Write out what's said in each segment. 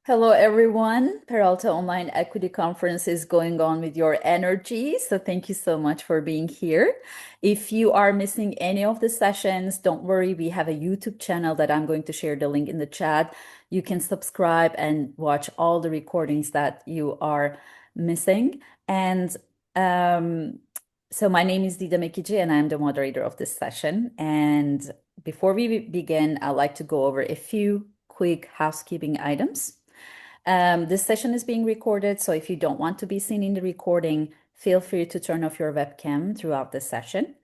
Hello, everyone. Peralta Online Equity Conference is going on with your energy. So thank you so much for being here. If you are missing any of the sessions, don't worry. We have a YouTube channel that I'm going to share the link in the chat. You can subscribe and watch all the recordings that you are missing. And um, so my name is Dida Mekici and I'm the moderator of this session. And before we begin, I'd like to go over a few quick housekeeping items. This session is being recorded, so if you don't want to be seen in the recording, feel free to turn off your webcam throughout the session.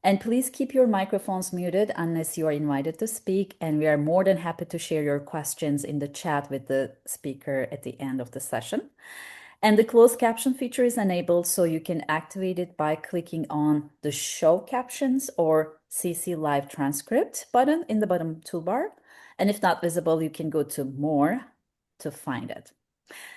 And please keep your microphones muted unless you are invited to speak, and we are more than happy to share your questions in the chat with the speaker at the end of the session. And the closed caption feature is enabled, so you can activate it by clicking on the Show Captions or CC Live Transcript button in the bottom toolbar. And if not visible, you can go to More to find it.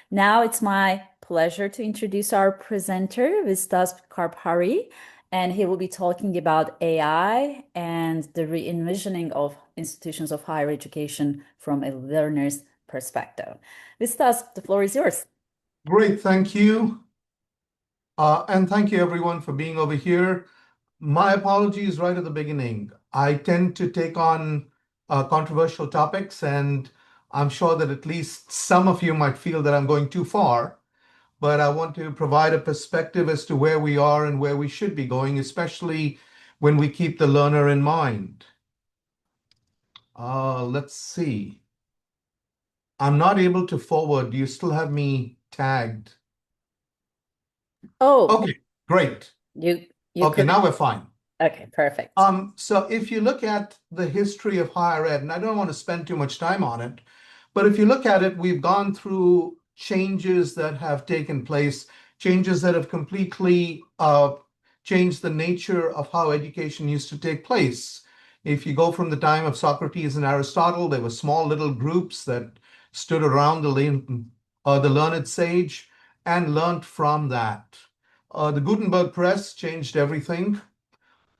Now it's my pleasure to introduce our presenter, Vitasp Karbhari, and he will be talking about AI and the re-envisioning of institutions of higher education from a learner's perspective. Vitasp, the floor is yours. Great, thank you. And thank you everyone for being over here. My apologies right at the beginning. I tend to take on controversial topics, and I'm sure that at least some of you might feel that I'm going too far, but I want to provide a perspective as to where we are and where we should be going, especially when we keep the learner in mind. Let's see. I'm not able to forward. Do you still have me tagged? Oh, Okay, great. you Okay, could. now we're fine. Okay, perfect. So if you look at the history of higher ed, and I don't want to spend too much time on it, but if you look at it, we've gone through changes that have taken place, changes that have completely changed the nature of how education used to take place. If you go from the time of Socrates and Aristotle, there were small little groups that stood around the learned sage and learned from that. The Gutenberg press changed everything.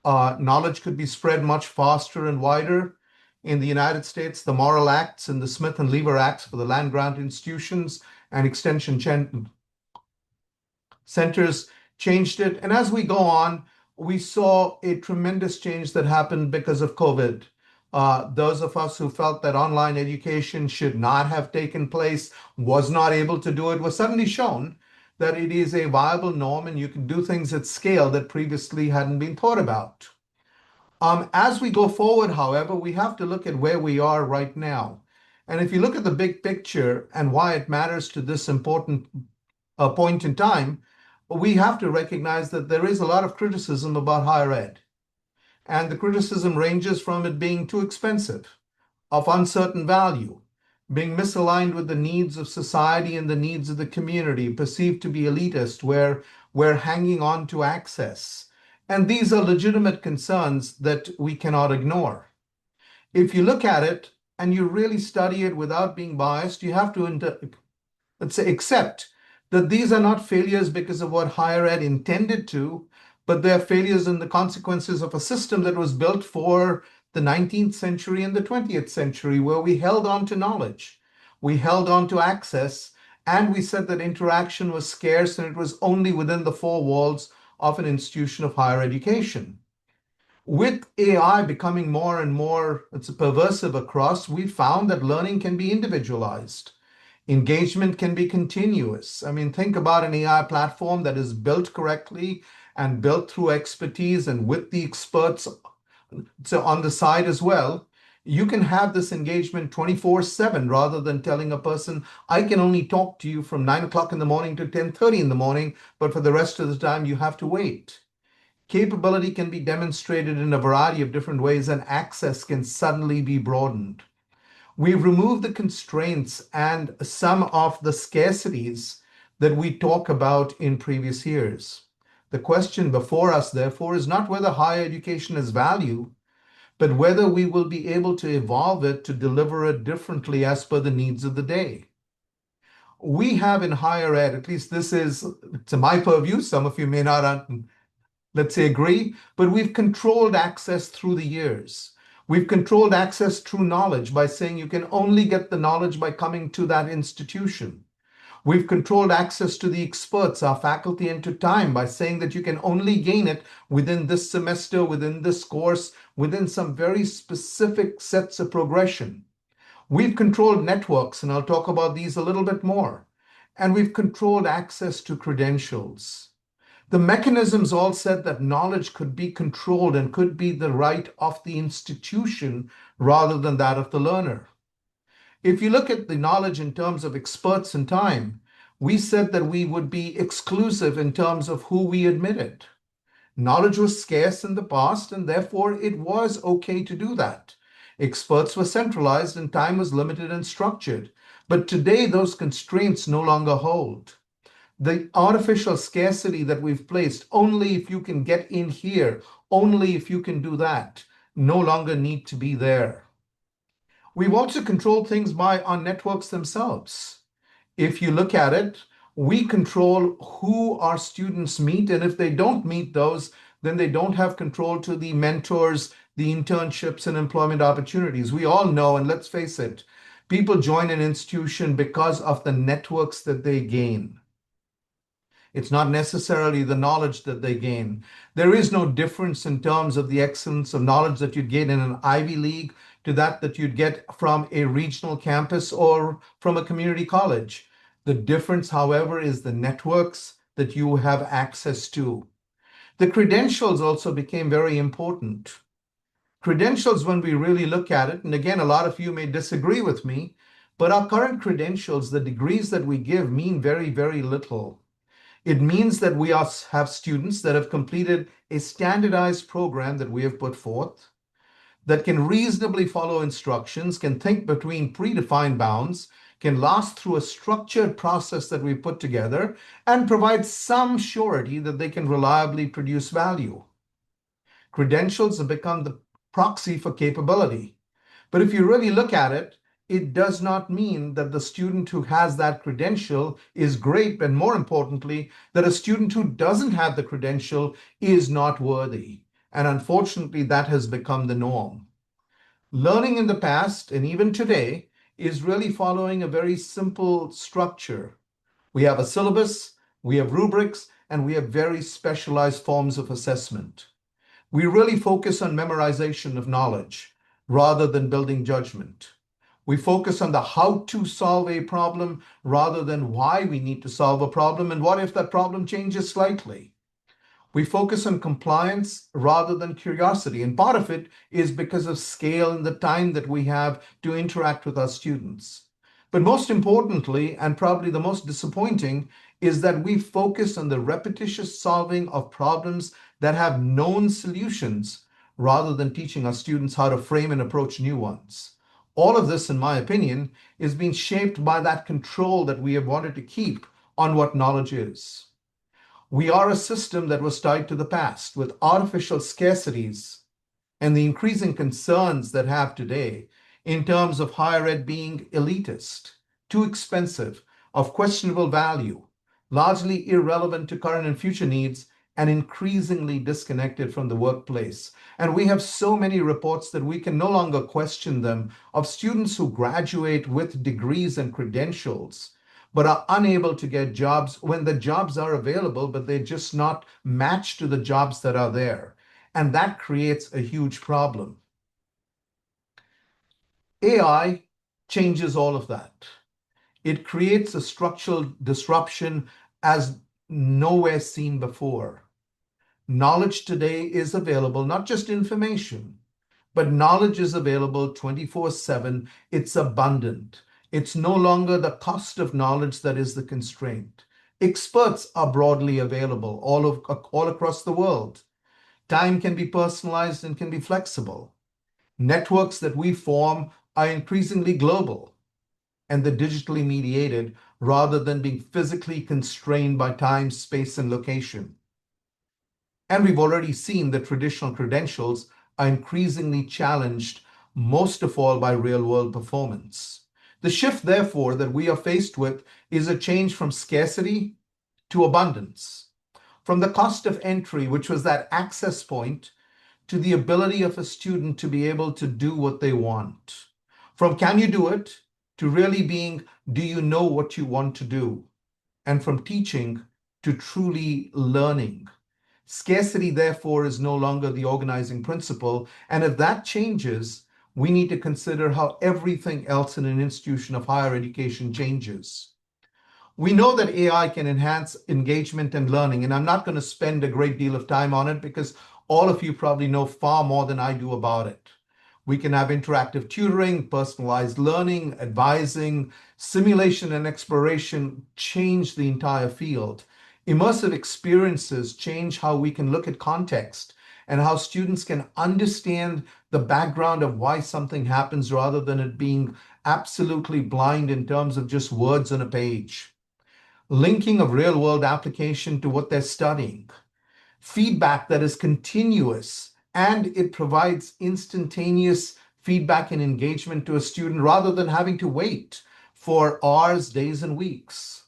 Knowledge could be spread much faster and wider. In the United States, the Morrill Acts and the Smith and Lever Acts for the land grant institutions and extension centers changed it. And as we go on, we saw a tremendous change that happened because of COVID. Those of us who felt that online education should not have taken place, was not able to do it, was suddenly shown that it is a viable norm and you can do things at scale that previously hadn't been thought about. As we go forward, however, we have to look at where we are right now. And if you look at the big picture and why it matters to this important point in time, we have to recognize that there is a lot of criticism about higher ed. And the criticism ranges from it being too expensive, of uncertain value, being misaligned with the needs of society and the needs of the community, perceived to be elitist, where we're hanging on to access. And these are legitimate concerns that we cannot ignore. If you look at it and you really study it without being biased, you have to, let's say, accept that these are not failures because of what higher ed intended to, but they're failures in the consequences of a system that was built for the 19th century and the 20th century, where we held on to knowledge, we held on to access, and we said that interaction was scarce and it was only within the four walls of an institution of higher education. With AI becoming more and more, it's pervasive across, we found that learning can be individualized. Engagement can be continuous. I mean, think about an AI platform that is built correctly and built through expertise and with the experts on the side as well. You can have this engagement 24/7 rather than telling a person, I can only talk to you from 9 o'clock in the morning to 10:30 in the morning, but for the rest of the time you have to wait. Capability can be demonstrated in a variety of different ways, and access can suddenly be broadened. We've removed the constraints and some of the scarcities that we talk about in previous years. The question before us, therefore, is not whether higher education has value, but whether we will be able to evolve it to deliver it differently as per the needs of the day. We have in higher ed, at least this is to my purview, some of you may not, let's say, agree, but we've controlled access through the years. We've controlled access through knowledge by saying you can only get the knowledge by coming to that institution. We've controlled access to the experts, our faculty, and to time by saying that you can only gain it within this semester, within this course, within some very specific sets of progression. We've controlled networks, and I'll talk about these a little bit more. And we've controlled access to credentials. The mechanisms all said that knowledge could be controlled and could be the right of the institution rather than that of the learner. If you look at the knowledge in terms of experts and time, we said that we would be exclusive in terms of who we admitted. Knowledge was scarce in the past, and therefore it was okay to do that. Experts were centralized and time was limited and structured. But today, those constraints no longer hold. The artificial scarcity that we've placed, only if you can get in here, only if you can do that, no longer need to be there. We've also controlled things by our networks themselves. If you look at it, we control who our students meet, and if they don't meet those, then they don't have control to the mentors, the internships, and employment opportunities. We all know, and let's face it, people join an institution because of the networks that they gain. It's not necessarily the knowledge that they gain. There is no difference in terms of the excellence of knowledge that you'd gain in an Ivy League to that you'd get from a regional campus or from a community college. The difference, however, is the networks that you have access to. The credentials also became very important. Credentials, when we really look at it, and again, a lot of you may disagree with me, but our current credentials, the degrees that we give, mean very, very little. It means that we have students that have completed a standardized program that we have put forth, that can reasonably follow instructions, can think between predefined bounds, can last through a structured process that we put together, and provide some surety that they can reliably produce value. Credentials have become the proxy for capability. But if you really look at it, it does not mean that the student who has that credential is great, and more importantly, that a student who doesn't have the credential is not worthy. And unfortunately, that has become the norm. Learning in the past, and even today, is really following a very simple structure. We have a syllabus, we have rubrics, and we have very specialized forms of assessment. We really focus on memorization of knowledge rather than building judgment. We focus on the how to solve a problem rather than why we need to solve a problem and what if that problem changes slightly. We focus on compliance rather than curiosity, and part of it is because of scale and the time that we have to interact with our students. But most importantly, and probably the most disappointing, is that we focus on the repetitious solving of problems that have known solutions rather than teaching our students how to frame and approach new ones. All of this, in my opinion, is being shaped by that control that we have wanted to keep on what knowledge is. We are a system that was tied to the past with artificial scarcities and the increasing concerns that have today in terms of higher ed being elitist, too expensive, of questionable value, largely irrelevant to current and future needs, and increasingly disconnected from the workplace. And we have so many reports that we can no longer question them of students who graduate with degrees and credentials, but are unable to get jobs when the jobs are available, but they're just not matched to the jobs that are there. And that creates a huge problem. AI changes all of that. It creates a structural disruption as nowhere seen before. Knowledge today is available, not just information, but knowledge is available 24/7. It's abundant. It's no longer the cost of knowledge that is the constraint. Experts are broadly available all across the world. Time can be personalized and can be flexible. Networks that we form are increasingly global and they're digitally mediated rather than being physically constrained by time, space, and location. And we've already seen that traditional credentials are increasingly challenged, most of all by real-world performance. The shift, therefore, that we are faced with is a change from scarcity to abundance, from the cost of entry, which was that access point, to the ability of a student to be able to do what they want. From can you do it to really being, do you know what you want to do? And from teaching to truly learning. Scarcity, therefore, is no longer the organizing principle. And if that changes, we need to consider how everything else in an institution of higher education changes. We know that AI can enhance engagement and learning, and I'm not going to spend a great deal of time on it because all of you probably know far more than I do about it. We can have interactive tutoring, personalized learning, advising, simulation and exploration change the entire field. Immersive experiences change how we can look at context and how students can understand the background of why something happens rather than it being absolutely blind in terms of just words on a page. Linking of real world application to what they're studying, feedback that is continuous, and it provides instantaneous feedback and engagement to a student rather than having to wait for hours, days, and weeks.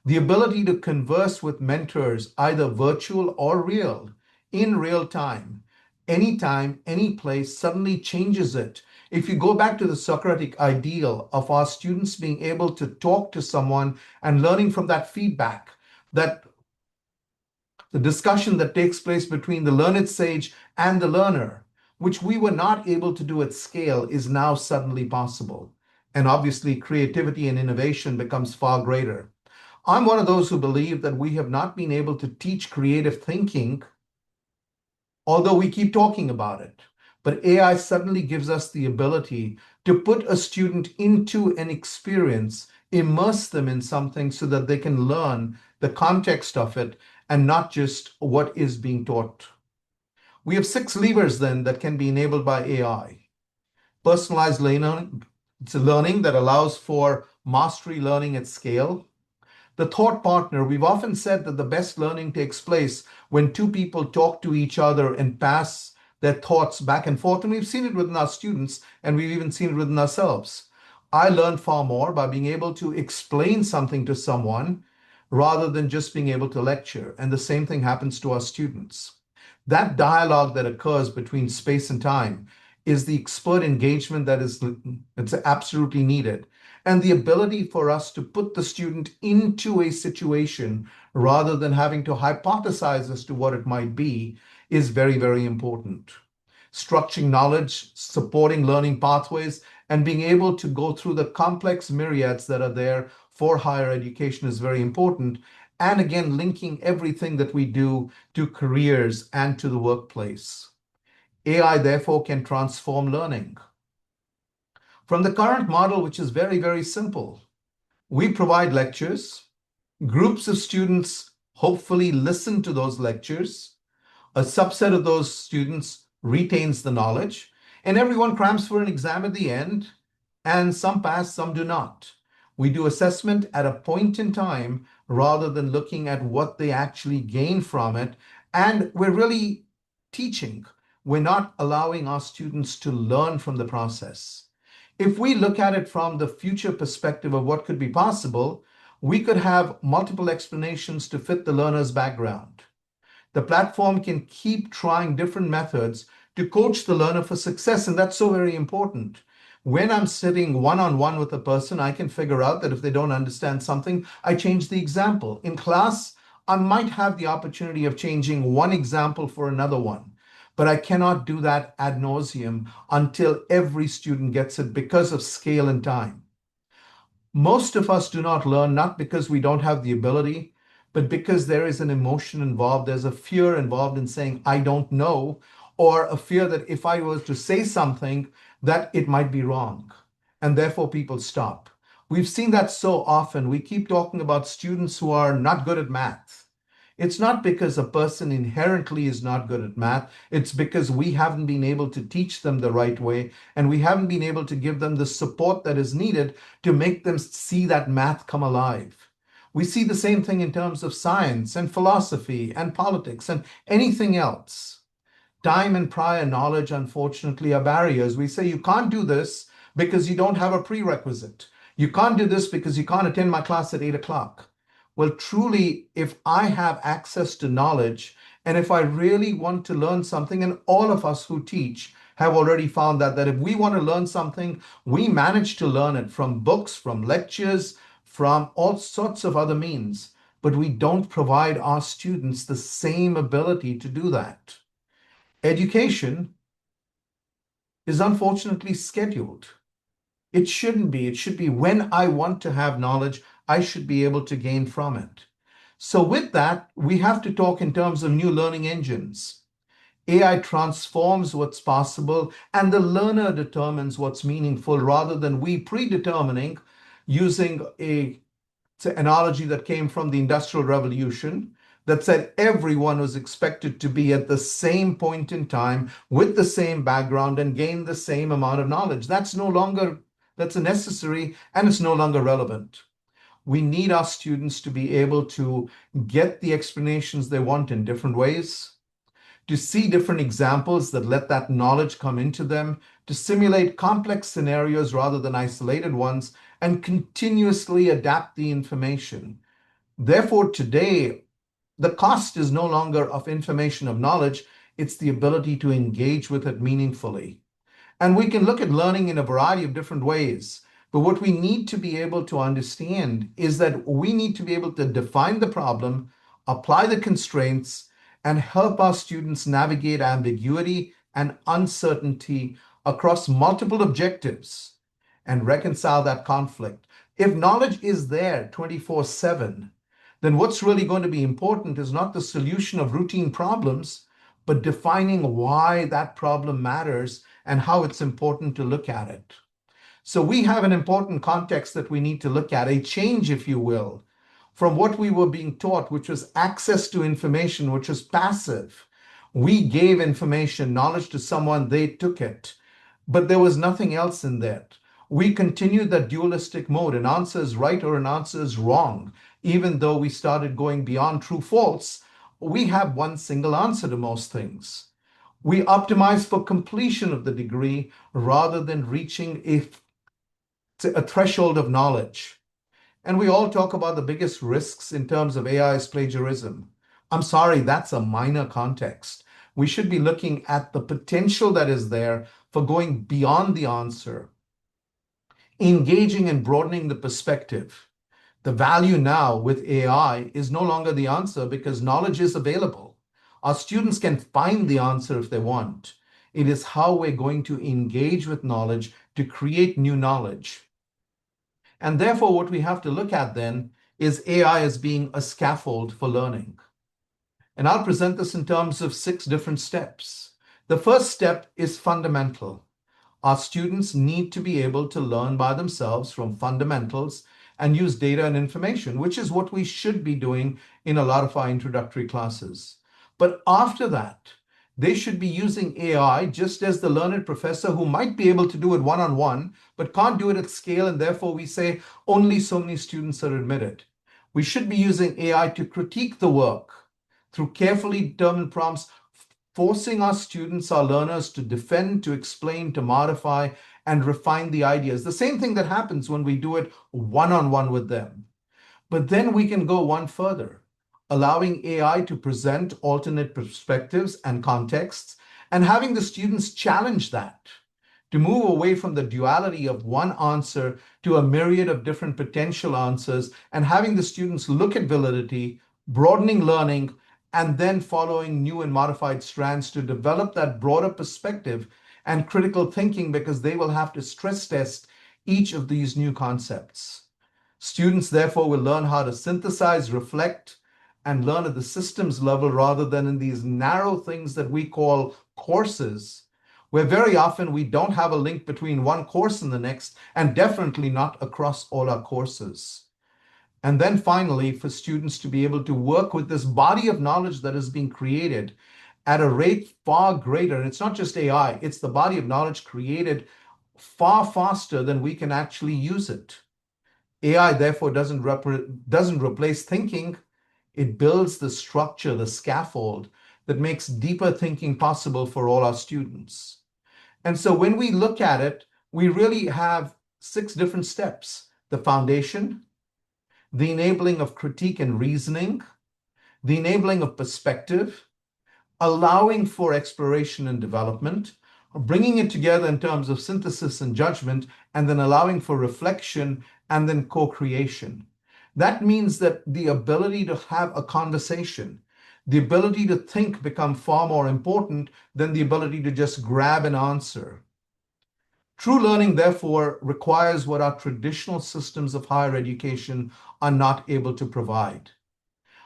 The ability to converse with mentors, either virtual or real, in real time, anytime, any place, suddenly changes it. If you go back to the Socratic ideal of our students being able to talk to someone and learning from that feedback, that the discussion that takes place between the learned sage and the learner, which we were not able to do at scale, is now suddenly possible. And obviously, creativity and innovation becomes far greater. I'm one of those who believe that we have not been able to teach creative thinking, although we keep talking about it. But AI suddenly gives us the ability to put a student into an experience, immerse them in something so that they can learn the context of it and not just what is being taught. We have 6 levers then that can be enabled by AI. Personalized learning, it's a learning that allows for mastery learning at scale. The thought partner, we've often said that the best learning takes place when two people talk to each other and pass their thoughts back and forth. And we've seen it within our students, and we've even seen it within ourselves. I learned far more by being able to explain something to someone rather than just being able to lecture. And the same thing happens to our students. That dialogue that occurs between space and time is the expert engagement that is it's absolutely needed. And the ability for us to put the student into a situation rather than having to hypothesize as to what it might be is very, very important. Structuring knowledge, supporting learning pathways, and being able to go through the complex myriads that are there for higher education is very important. And again, linking everything that we do to careers and to the workplace. AI, therefore, can transform learning. From the current model, which is very, very simple, we provide lectures. Groups of students hopefully listen to those lectures. A subset of those students retains the knowledge, and everyone crams for an exam at the end, and some pass, some do not. We do assessment at a point in time rather than looking at what they actually gain from it, and we're really teaching. We're not allowing our students to learn from the process. If we look at it from the future perspective of what could be possible, we could have multiple explanations to fit the learner's background. The platform can keep trying different methods to coach the learner for success, and that's so very important. When I'm sitting one-on-one with a person, I can figure out that if they don't understand something, I change the example. In class, I might have the opportunity of changing one example for another one, but I cannot do that ad nauseum until every student gets it because of scale and time. Most of us do not learn not because we don't have the ability, but because there is an emotion involved. There's a fear involved in saying, I don't know, or a fear that if I was to say something, that it might be wrong. And therefore, people stop. We've seen that so often. We keep talking about students who are not good at math. It's not because a person inherently is not good at math. It's because we haven't been able to teach them the right way, and we haven't been able to give them the support that is needed to make them see that math come alive. We see the same thing in terms of science and philosophy and politics and anything else. Time and prior knowledge, unfortunately, are barriers. We say you can't do this because you don't have a prerequisite. You can't do this because you can't attend my class at 8 o'clock. Well, truly, if I have access to knowledge And if I really want to learn something, and all of us who teach have already found that if we want to learn something, we manage to learn it from books, from lectures, from all sorts of other means. But we don't provide our students the same ability to do that. Education is unfortunately scheduled. It shouldn't be. It should be when I want to have knowledge, I should be able to gain from it. So, with that, we have to talk in terms of new learning engines. AI transforms what's possible, and the learner determines what's meaningful rather than we predetermining using a analogy that came from the Industrial Revolution that said everyone was expected to be at the same point in time with the same background and gain the same amount of knowledge. That's no longer that's a necessary and it's no longer relevant. We need our students to be able to get the explanations they want in different ways, to see different examples that let that knowledge come into them, to simulate complex scenarios rather than isolated ones, and continuously adapt the information. Therefore, today, the cost is no longer of information of knowledge, it's the ability to engage with it meaningfully. And we can look at learning in a variety of different ways. But what we need to be able to understand is that we need to be able to define the problem, apply the constraints, and help our students navigate ambiguity and uncertainty across multiple objectives and reconcile that conflict. If knowledge is there 24/7, then what's really going to be important is not the solution of routine problems, but defining why that problem matters and how it's important to look at it. So we have an important context that we need to look at, a change, if you will, from what we were being taught, which was access to information, which was passive. We gave information, knowledge to someone, they took it, but there was nothing else in that. We continued that dualistic mode. An answer is right or an answer is wrong. Even though we started going beyond true false, we have one single answer to most things. We optimize for completion of the degree rather than reaching a threshold of knowledge. And we all talk about the biggest risks in terms of AI's plagiarism. I'm sorry, that's a minor context. We should be looking at the potential that is there for going beyond the answer, engaging and broadening the perspective. The value now with AI is no longer the answer because knowledge is available. Our students can find the answer if they want. It is how we're going to engage with knowledge to create new knowledge. And therefore, what we have to look at then is AI as being a scaffold for learning. And I'll present this in terms of 6 different steps. The first step is fundamental. Our students need to be able to learn by themselves from fundamentals and use data and information, which is what we should be doing in a lot of our introductory classes. But after that, they should be using AI just as the learned professor who might be able to do it one-on-one, but can't do it at scale, and therefore we say only so many students are admitted. We should be using AI to critique the work through carefully determined prompts, forcing our students, our learners, to defend, to explain, to modify, and refine the ideas. The same thing that happens when we do it one-on-one with them. But then we can go one further, allowing AI to present alternate perspectives and contexts, and having the students challenge that, to move away from the duality of one answer to a myriad of different potential answers, and having the students look at validity, broadening learning, and then following new and modified strands to develop that broader perspective and critical thinking, because they will have to stress test each of these new concepts. Students, therefore, will learn how to synthesize, reflect, and learn at the systems level rather than in these narrow things that we call courses, where very often we don't have a link between one course and the next, and definitely not across all our courses. And then finally, for students to be able to work with this body of knowledge that is being created at a rate far greater. And it's not just AI, it's the body of knowledge created far faster than we can actually use it. AI, therefore, doesn't replace thinking. It builds the structure, the scaffold that makes deeper thinking possible for all our students. And so when we look at it, we really have 6 different steps: the foundation, the enabling of critique and reasoning, the enabling of perspective, allowing for exploration and development, bringing it together in terms of synthesis and judgment, and then allowing for reflection and then co-creation. That means that the ability to have a conversation, the ability to think become far more important than the ability to just grab an answer. True learning, therefore, requires what our traditional systems of higher education are not able to provide.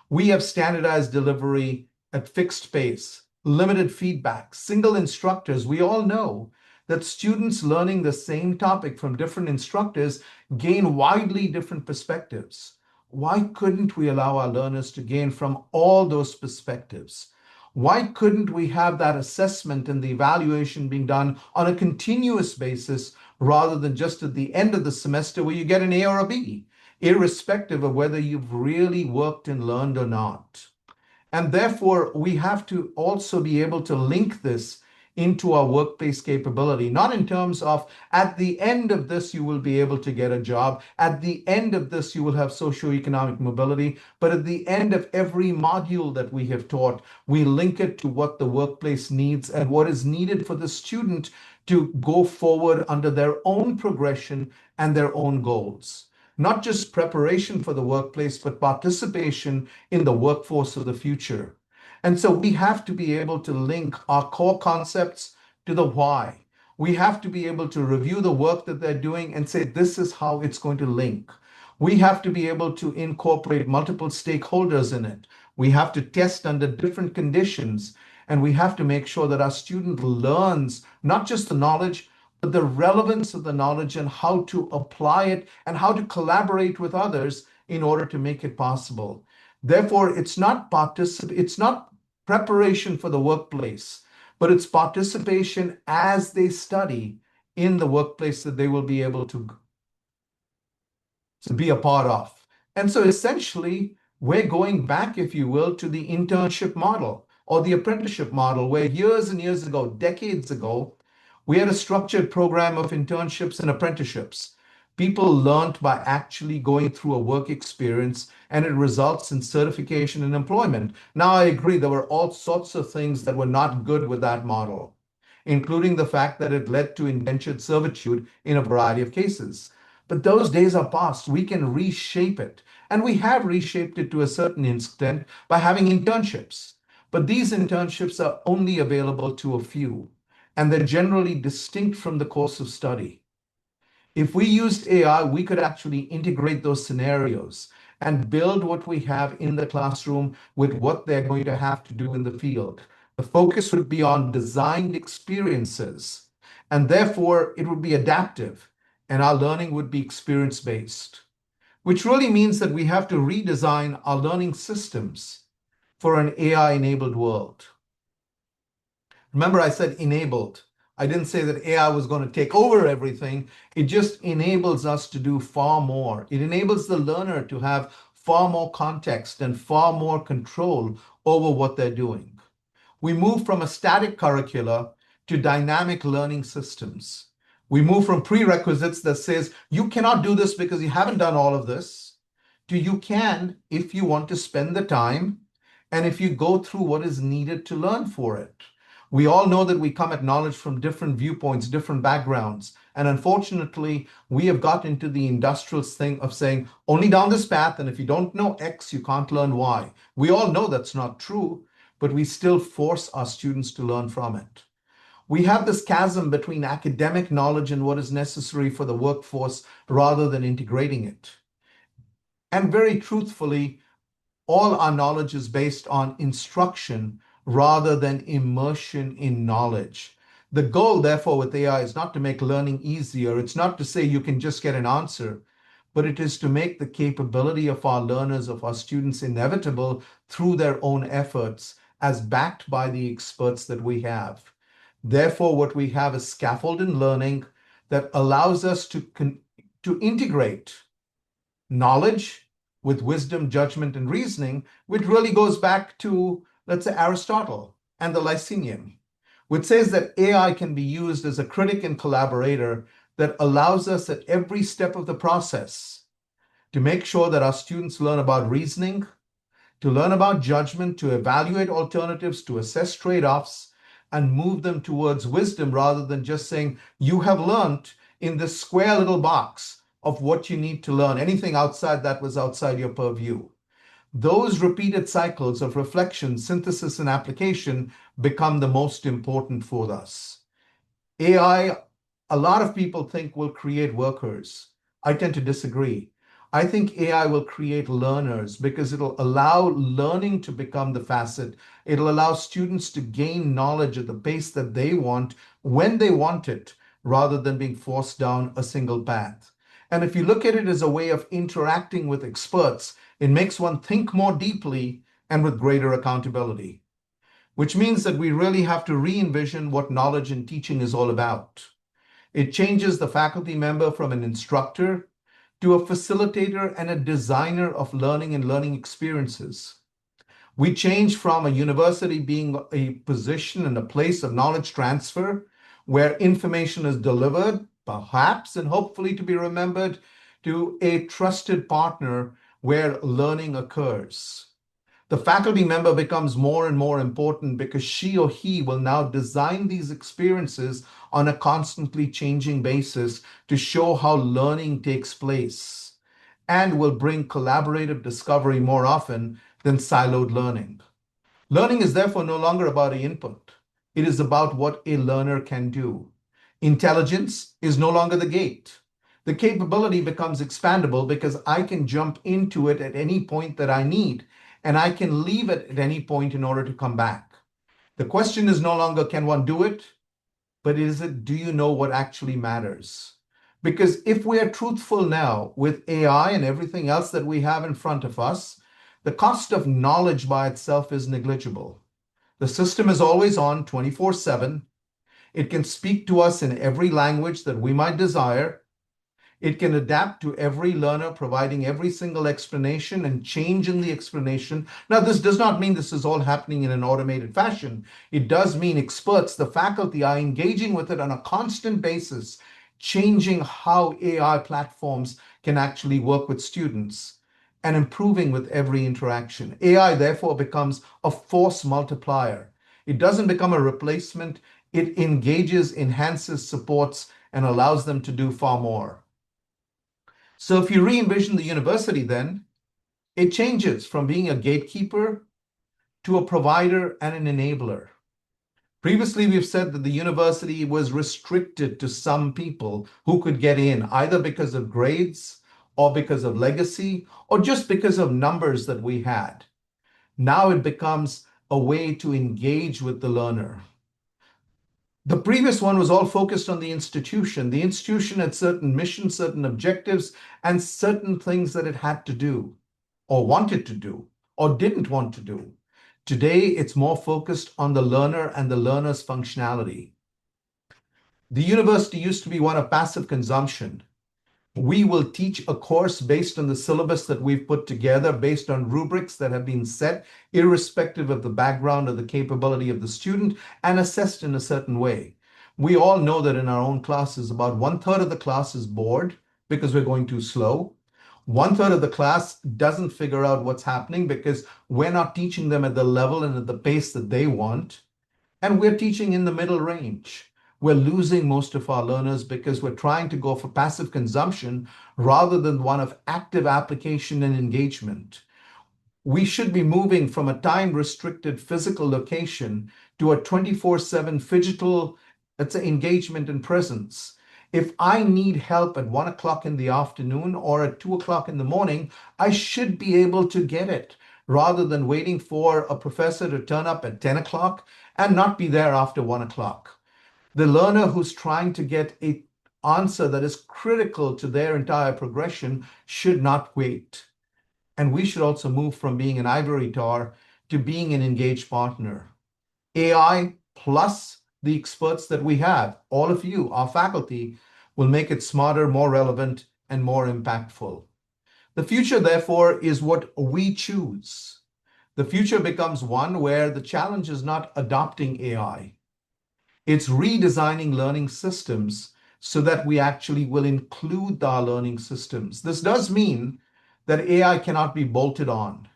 We have standardized delivery at fixed pace, limited feedback, single instructors. We all know that students learning the same topic from different instructors gain widely different perspectives. Why couldn't we allow our learners to gain from all those perspectives? Why couldn't we have that assessment and the evaluation being done on a continuous basis rather than just at the end of the semester where you get an A or a B, irrespective of whether you've really worked and learned or not? And therefore, we have to also be able to link this into our workplace capability, not in terms of at the end of this, you will be able to get a job. At the end of this, you will have socioeconomic mobility. But at the end of every module that we have taught, we link it to what the workplace needs and what is needed for the student to go forward under their own progression and their own goals. Not just preparation for the workplace, but participation in the workforce of the future. And so we have to be able to link our core concepts to the why. We have to be able to review the work that they're doing and say, this is how it's going to link. We have to be able to incorporate multiple stakeholders in it. We have to test under different conditions. And we have to make sure that our student learns not just the knowledge, but the relevance of the knowledge and how to apply it and how to collaborate with others in order to make it possible. Therefore, it's not preparation for the workplace, but it's participation as they study in the workplace that they will be able to be a part of. And so essentially, we're going back, if you will, to the internship model or the apprenticeship model, where years and years ago, decades ago, we had a structured program of internships and apprenticeships. People learned by actually going through a work experience, and it results in certification and employment. Now, I agree, there were all sorts of things that were not good with that model, including the fact that it led to indentured servitude in a variety of cases. But those days are past. We can reshape it. And we have reshaped it to a certain extent by having internships. But these internships are only available to a few, and they're generally distinct from the course of study. If we used AI, we could actually integrate those scenarios and build what we have in the classroom with what they're going to have to do in the field. The focus would be on designed experiences, and therefore it would be adaptive, and our learning would be experience-based, which really means that we have to redesign our learning systems for an AI-enabled world. Remember, I said enabled. I didn't say that AI was going to take over everything. It just enables us to do far more. It enables the learner to have far more context and far more control over what they're doing. We move from a static curricula to dynamic learning systems. We move from prerequisites that says, you cannot do this because you haven't done all of this, to you can if you want to spend the time and if you go through what is needed to learn for it. We all know that we come at knowledge from different viewpoints, different backgrounds. And unfortunately, we have got into the industrialist thing of saying, only down this path, and if you don't know X, you can't learn Y. We all know that's not true, but we still force our students to learn from it. We have this chasm between academic knowledge and what is necessary for the workforce rather than integrating it. And very truthfully, all our knowledge is based on instruction rather than immersion in knowledge. The goal, therefore, with AI is not to make learning easier. It's not to say you can just get an answer, but it is to make the capability of our learners, of our students, inevitable through their own efforts as backed by the experts that we have. Therefore, what we have is scaffolded learning that allows us to integrate knowledge with wisdom, judgment, and reasoning, which really goes back to, let's say, Aristotle and the Lyceum, which says that AI can be used as a critic and collaborator that allows us at every step of the process to make sure that our students learn about reasoning, to learn about judgment, to evaluate alternatives, to assess trade-offs, and move them towards wisdom rather than just saying, you have learned in this square little box of what you need to learn. Anything outside that was outside your purview. Those repeated cycles of reflection, synthesis, and application become the most important for us. AI, a lot of people think will create workers. I tend to disagree. I think AI will create learners because it'll allow learning to become the facet. It'll allow students to gain knowledge at the pace that they want, when they want it, rather than being forced down a single path. And if you look at it as a way of interacting with experts, it makes one think more deeply and with greater accountability, which means that we really have to re-envision what knowledge and teaching is all about. It changes the faculty member from an instructor to a facilitator and a designer of learning and learning experiences. We change from a university being a position and a place of knowledge transfer where information is delivered, perhaps and hopefully to be remembered, to a trusted partner where learning occurs. The faculty member becomes more and more important because she or he will now design these experiences on a constantly changing basis to show how learning takes place and will bring collaborative discovery more often than siloed learning. Learning is therefore no longer about the input. It is about what a learner can do. Intelligence is no longer the gate. The capability becomes expandable because I can jump into it at any point that I need, and I can leave it at any point in order to come back. The question is no longer can one do it, but is it do you know what actually matters? Because if we are truthful now with AI and everything else that we have in front of us, the cost of knowledge by itself is negligible. The system is always on 24/7. It can speak to us in every language that we might desire. It can adapt to every learner, providing every single explanation and change in the explanation. Now, this does not mean this is all happening in an automated fashion. It does mean experts, the faculty, are engaging with it on a constant basis, changing how AI platforms can actually work with students and improving with every interaction. AI, therefore, becomes a force multiplier. It doesn't become a replacement. It engages, enhances, supports, and allows them to do far more. So if you re-envision the university, then it changes from being a gatekeeper to a provider and an enabler. Previously, we've said that the university was restricted to some people who could get in, either because of grades or because of legacy or just because of numbers that we had. Now it becomes a way to engage with the learner. The previous one was all focused on the institution. The institution had certain missions, certain objectives, and certain things that it had to do, or wanted to do, or didn't want to do. Today, it's more focused on the learner and the learner's functionality. The university used to be one of passive consumption. We will teach a course based on the syllabus that we've put together, based on rubrics that have been set, irrespective of the background or the capability of the student, and assessed in a certain way. We all know that in our own classes, about 1/3 of the class is bored because we're going too slow. 1/3 of the class doesn't figure out what's happening because we're not teaching them at the level and at the pace that they want. And we're teaching in the middle range. We're losing most of our learners because we're trying to go for passive consumption rather than one of active application and engagement. We should be moving from a time-restricted physical location to a 24/7 phygital, let's say, engagement and presence. If I need help at 1 o'clock in the afternoon or at 2 o'clock in the morning, I should be able to get it rather than waiting for a professor to turn up at 10 o'clock and not be there after 1 o'clock. The learner who's trying to get an answer that is critical to their entire progression should not wait. And we should also move from being an ivory tower to being an engaged partner. AI plus the experts that we have, all of you, our faculty, will make it smarter, more relevant, and more impactful. The future, therefore, is what we choose. The future becomes one where the challenge is not adopting AI. It's redesigning learning systems so that we actually will include our learning systems. This does mean that AI cannot be bolted on.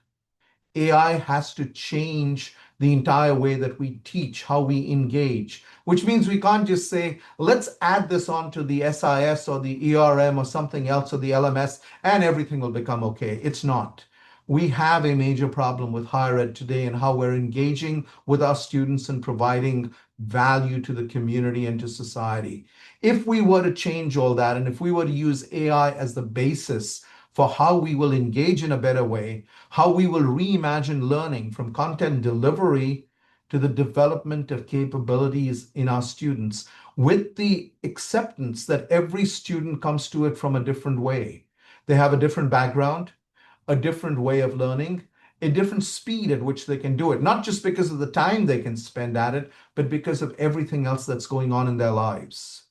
AI has to change the entire way that we teach, how we engage, which means we can't just say, let's add this onto the SIS or the ERM or something else or the LMS and everything will become okay. It's not. We have a major problem with higher ed today and how we're engaging with our students and providing value to the community and to society. If we were to change all that, and if we were to use AI as the basis for how we will engage in a better way, how we will reimagine learning from content delivery to the development of capabilities in our students, with the acceptance that every student comes to it from a different way. They have a different background, a different way of learning, a different speed at which they can do it, not just because of the time they can spend at it, but because of everything else that's going on in their lives.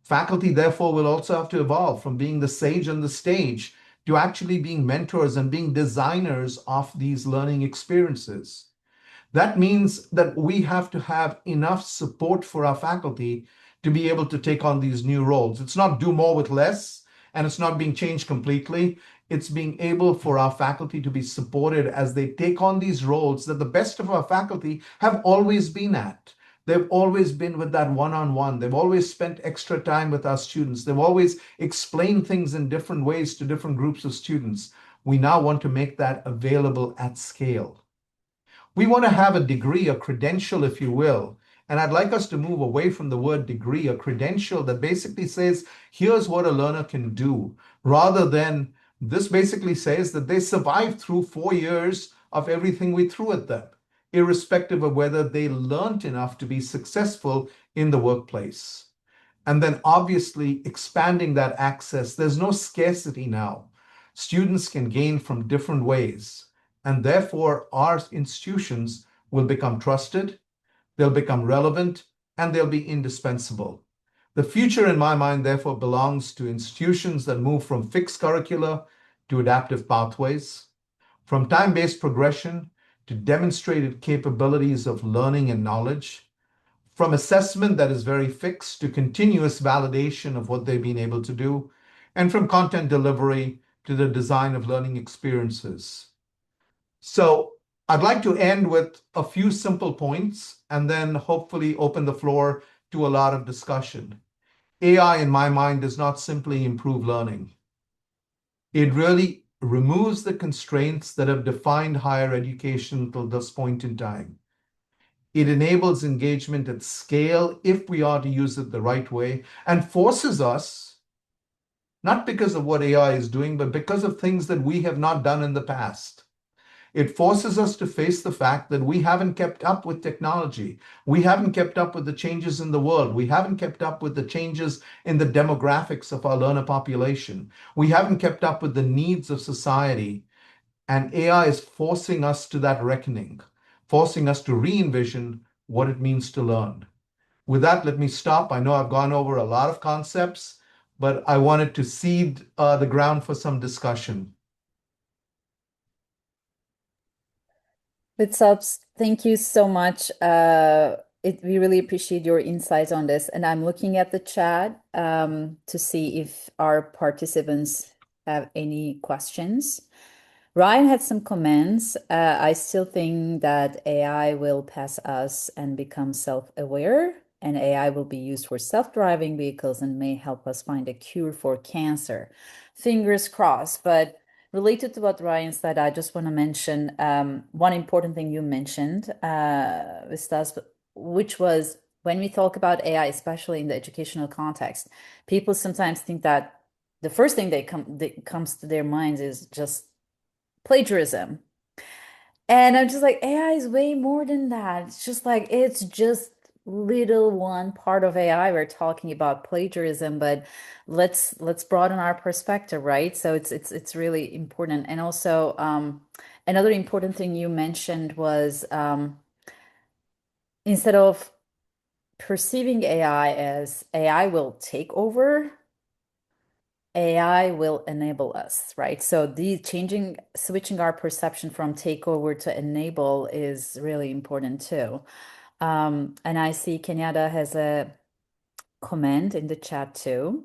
Faculty, therefore, will also have to evolve from being the sage on the stage to actually being mentors and being designers of these learning experiences. That means that we have to have enough support for our faculty to be able to take on these new roles. It's not do more with less, and it's not being changed completely. It's being able for our faculty to be supported as they take on these roles that the best of our faculty have always been at. They've always been with that one-on-one. They've always spent extra time with our students. They've always explained things in different ways to different groups of students. We now want to make that available at scale. We want to have a degree, a credential, if you will. And I'd like us to move away from the word degree, a credential that basically says, here's what a learner can do, rather than this basically says that they survived through 4 years of everything we threw at them, irrespective of whether they learned enough to be successful in the workplace. And then obviously expanding that access. There's no scarcity now. Students can gain from different ways. And therefore, our institutions will become trusted, they'll become relevant, and they'll be indispensable. The future, in my mind, therefore, belongs to institutions that move from fixed curricula to adaptive pathways, from time-based progression to demonstrated capabilities of learning and knowledge, from assessment that is very fixed to continuous validation of what they've been able to do, and from content delivery to the design of learning experiences. So I'd like to end with a few simple points and then hopefully open the floor to a lot of discussion. AI, in my mind, does not simply improve learning. It really removes the constraints that have defined higher education till this point in time. It enables engagement at scale if we are to use it the right way, and forces us, not because of what AI is doing, but because of things that we have not done in the past. It forces us to face the fact that we haven't kept up with technology. We haven't kept up with the changes in the world. We haven't kept up with the changes in the demographics of our learner population. We haven't kept up with the needs of society. And AI is forcing us to that reckoning, forcing us to re-envision what it means to learn. With that, let me stop. I know I've gone over a lot of concepts, but I wanted to seed the ground for some discussion. Vitasp, thank you so much. We really appreciate your insights on this. And I'm looking at the chat to see if our participants have any questions. Ryan had some comments. I still think that AI will pass us and become self-aware, and AI will be used for self-driving vehicles and may help us find a cure for cancer. Fingers crossed. But related to what Ryan said, I just want to mention one important thing you mentioned, Vistas, which was when we talk about AI, especially in the educational context, people sometimes think that the first thing that comes to their minds is just plagiarism. And I'm just like, AI is way more than that. It's just like, it's just little one part of AI. We're talking about plagiarism, but let's broaden our perspective, right? So it's really important. And also, another important thing you mentioned was instead of perceiving AI as AI will take over, AI will enable us, right? So the switching our perception from takeover to enable is really important too. And I see Kenyatta has a comment in the chat too.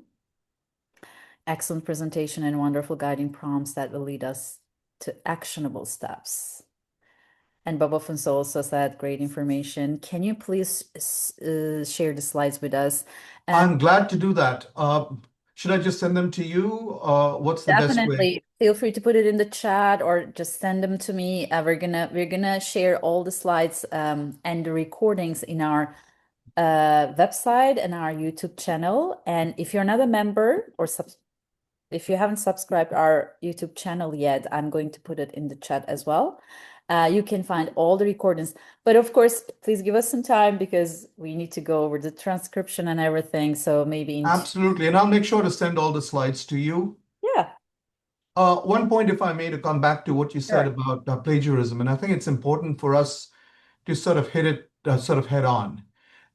Excellent presentation and wonderful guiding prompts that will lead us to actionable steps. And Bob Afonso also said great information. Can you please share the slides with us? And I'm glad to do that. Should I just send them to you? What's the best way? definitely feel free to put it in the chat or just send them to me. We're gonna share all the slides and the recordings in our website and our YouTube channel. And if you're not a member or if you haven't subscribed our YouTube channel yet, I'm going to put it in the chat as well. You can find all the recordings. But of course, please give us some time because we need to go over the transcription and everything. So maybe in Absolutely. And I'll make sure to send all the slides to you. yeah, One point, if I may, to come back to what you said sure. about plagiarism, and I think it's important for us to sort of hit it sort of head on.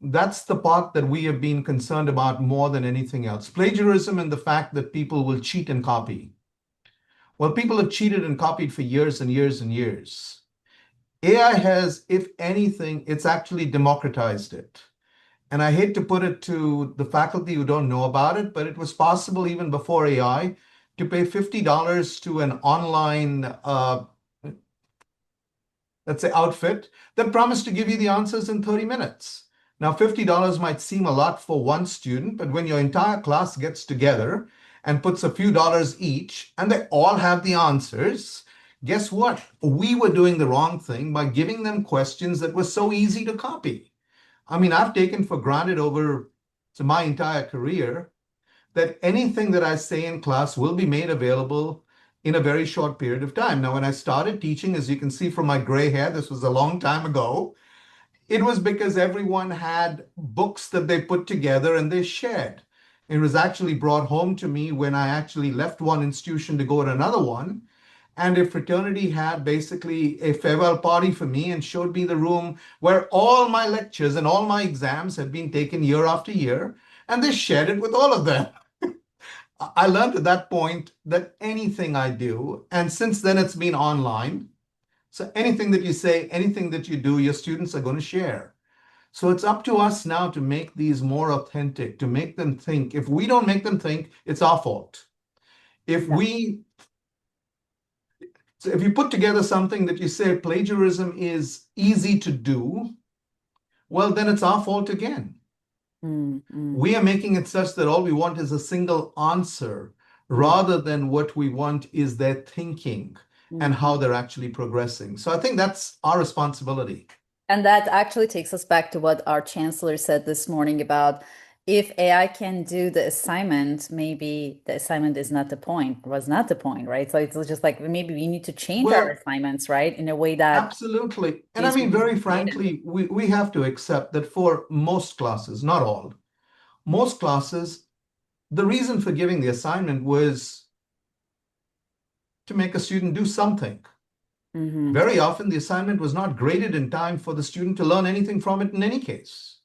That's the part that we have been concerned about more than anything else. Plagiarism and the fact that people will cheat and copy. Well, people have cheated and copied for years and years and years. AI has, if anything, it's actually democratized it. And I hate to put it to the faculty who don't know about it, but it was possible even before AI to pay $50 to an online, let's say, outfit that promised to give you the answers in 30 minutes. Now, $50 might seem a lot for one student, but when your entire class gets together and puts a few dollars each and they all have the answers, guess what? We were doing the wrong thing by giving them questions that were so easy to copy. I mean, I've taken for granted over my entire career that anything that I say in class will be made available in a very short period of time. Now, when I started teaching, as you can see from my gray hair, this was a long time ago, it was because everyone had books that they put together and they shared. It was actually brought home to me when I actually left one institution to go to another one. And a fraternity had basically a farewell party for me and showed me the room where all my lectures and all my exams had been taken year after year. And they shared it with all of them. I learned at that point that anything I do, and since then it's been online. So anything that you say, anything that you do, your students are going to share. So it's up to us now to make these more authentic, to make them think. If we don't make them think, it's our fault. If Yeah. we, so if you put together something that you say plagiarism is easy to do, well, then it's our fault again. Mm, mm, We are making it such that all we want is a single answer mm, rather than what we want is their thinking and mm. how they're actually progressing. So I think that's our responsibility. And that actually takes us back to what our chancellor said this morning about if AI can do the assignment, maybe the assignment is not the point, was not the point, right? So it's just like maybe we need to change our Well, assignments, right, in a way that absolutely. And I is mean, very creative. frankly, we have to accept that for most classes, not all, most classes, the reason for giving the assignment was to make a student do something. Hmm. Very often, the assignment was not graded in time for the student to learn anything from it in any case.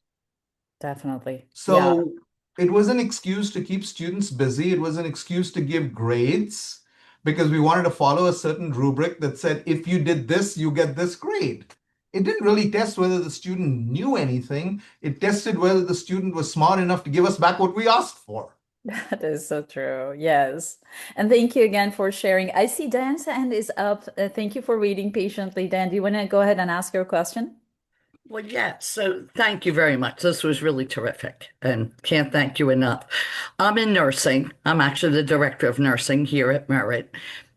Definitely. Yeah. So it was an excuse to keep students busy. It was an excuse to give grades because we wanted to follow a certain rubric that said, if you did this, you get this grade. It didn't really test whether the student knew anything. It tested whether the student was smart enough to give us back what we asked for. That is so true. Yes. And thank you again for sharing. I see Dan's hand is up. Thank you for waiting patiently. Dan, do you want to go ahead and ask your question? Well, yeah, so thank you very much. This was really terrific and can't thank you enough. I'm in nursing. I'm actually the director of nursing here at Merritt.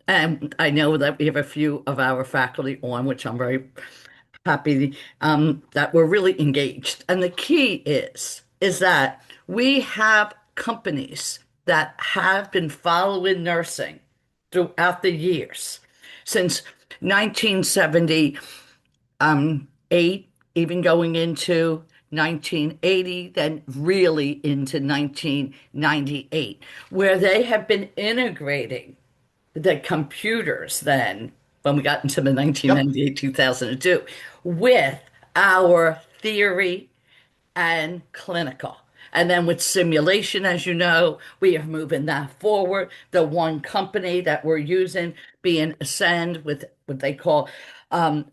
And I know that we have a few of our faculty on, which I'm very happy that we're really engaged. And the key is that we have companies that have been following nursing throughout the years since 1970 eight, even going into 1980, then really into 1998, where they have been integrating the computers then, when we got into the Yep. 1998, 2002, with our theory and clinical. And then with simulation, as you know, we are moving that forward. The one company that we're using being Ascend with what they call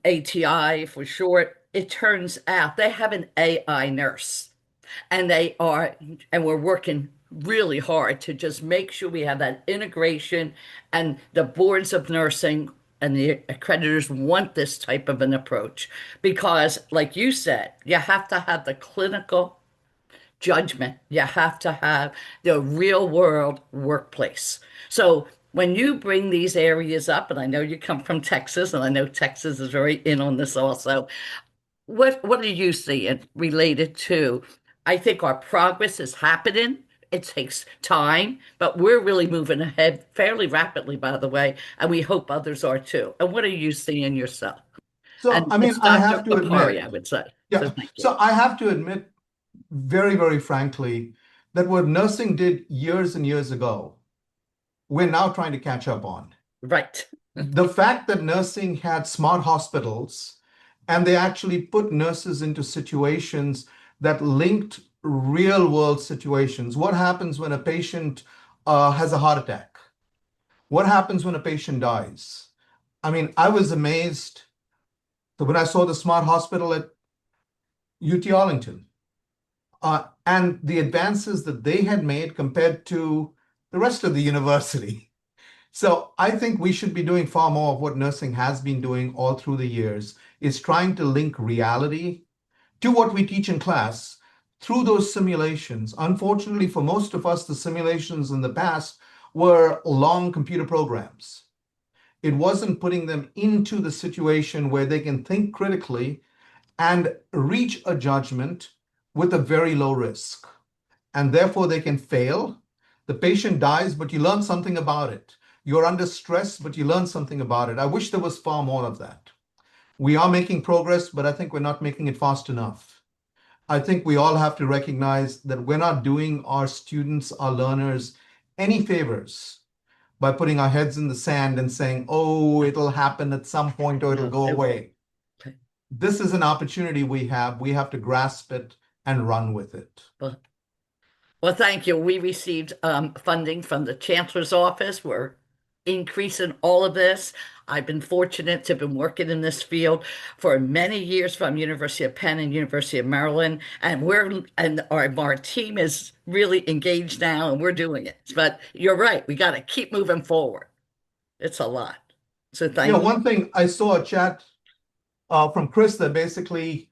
ATI for short. It turns out they have an AI nurse and and we're working really hard to just make sure we have that integration and the boards of nursing. and the accreditors want this type of an approach because, like you said, you have to have the clinical judgment. You have to have the real world workplace. So when you bring these areas up, and I know you come from Texas, and I know Texas is very in on this also, what are you seeing related to? I think our progress is happening. It takes time, but we're really moving ahead fairly rapidly, by the way, and we hope others are too. And what are you seeing yourself? So, And I mean, it's I Dr. have to Karbhari, admit, I would say. So yeah. thank you. So I have to admit, very, very frankly, that what nursing did years and years ago, we're now trying to catch up on. Right. The fact that nursing had smart hospitals and they actually put nurses into situations that linked real world situations. What happens when a patient has a heart attack? What happens when a patient dies? I mean, I was amazed when I saw the smart hospital at UT Arlington and the advances that they had made compared to the rest of the university. So I think we should be doing far more of what nursing has been doing all through the years, is trying to link reality to what we teach in class through those simulations. Unfortunately, for most of us, the simulations in the past were long computer programs. It wasn't putting them into the situation where they can think critically and reach a judgment with a very low risk. And therefore, they can fail. The patient dies, but you learn something about it. You're under stress, but you learn something about it. I wish there was far more of that. We are making progress, but I think we're not making it fast enough. I think we all have to recognize that we're not doing our students, our learners, any favors by putting our heads in the sand and saying, oh, it'll happen at some point or it'll No, go it won't. away. This is an opportunity we have. We have to grasp it and run with it. Well, well, thank you. We received funding from the Chancellor's office. We're increasing all of this. I've been fortunate to have been working in this field for many years from University of Penn and University of Maryland, and our team is really engaged now, and we're doing it. But you're right, we got to keep moving forward. It's a lot. So thank you. One thing I saw a chat from Chris that basically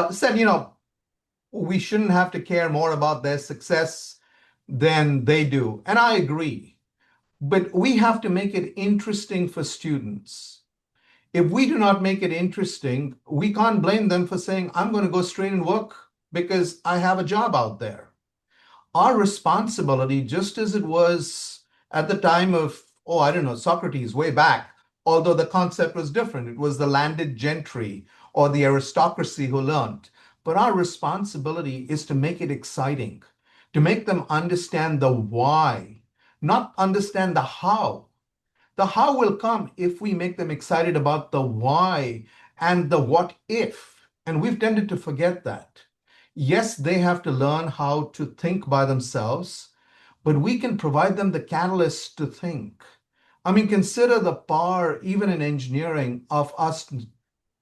said, we shouldn't have to care more about their success than they do. And I agree. But we have to make it interesting for students. If we do not make it interesting, we can't blame them for saying, I'm going to go straight and work because I have a job out there. Our responsibility, just as it was at the time of, oh, I don't know, Socrates way back, although the concept was different. It was the landed gentry or the aristocracy who learned. But our responsibility is to make it exciting, to make them understand the why, not understand the how. The how will come if we make them excited about the why and the what if. And we've tended to forget that. Yes, they have to learn how to think by themselves, but we can provide them the catalyst to think. I mean, consider the power, even in engineering, of us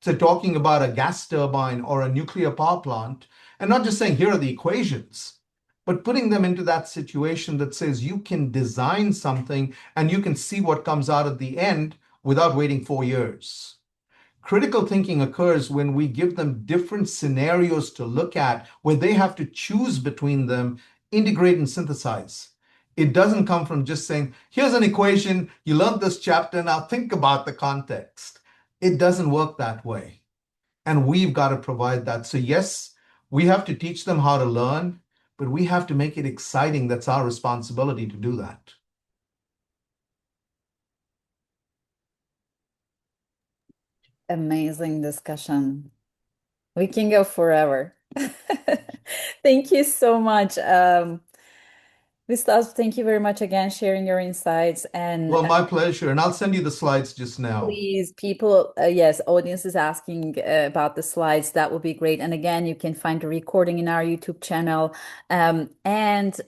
talking about a gas turbine or a nuclear power plant and not just saying, here are the equations, but putting them into that situation that says you can design something and you can see what comes out at the end without waiting 4 years. Critical thinking occurs when we give them different scenarios to look at, where they have to choose between them, integrate and synthesize. It doesn't come from just saying, here's an equation, you learned this chapter, now think about the context. It doesn't work that way. And we've got to provide that. So yes, we have to teach them how to learn, but we have to make it exciting. That's our responsibility to do that. Amazing discussion. We can go forever. Thank you so much. Vitas, thank you very much again, sharing your insights. And Well, my pleasure. And I'll send you the slides just now. please, people, yes, audience is asking about the slides. That would be great. And again, you can find the recording in our YouTube channel. And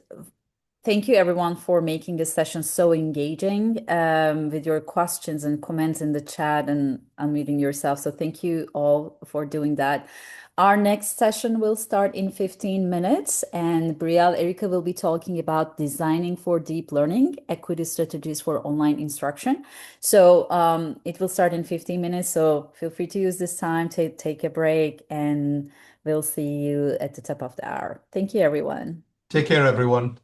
Thank you, everyone, for making this session so engaging with your questions and comments in the chat and unmuting yourself. So thank you all for doing that. Our next session will start in 15 minutes, and Brielle Erica will be talking about designing for deep learning, equity strategies for online instruction. So it will start in 15 minutes. So feel free to use this time to take a break, and we'll see you at the top of the hour. Thank you, everyone. Take care, everyone.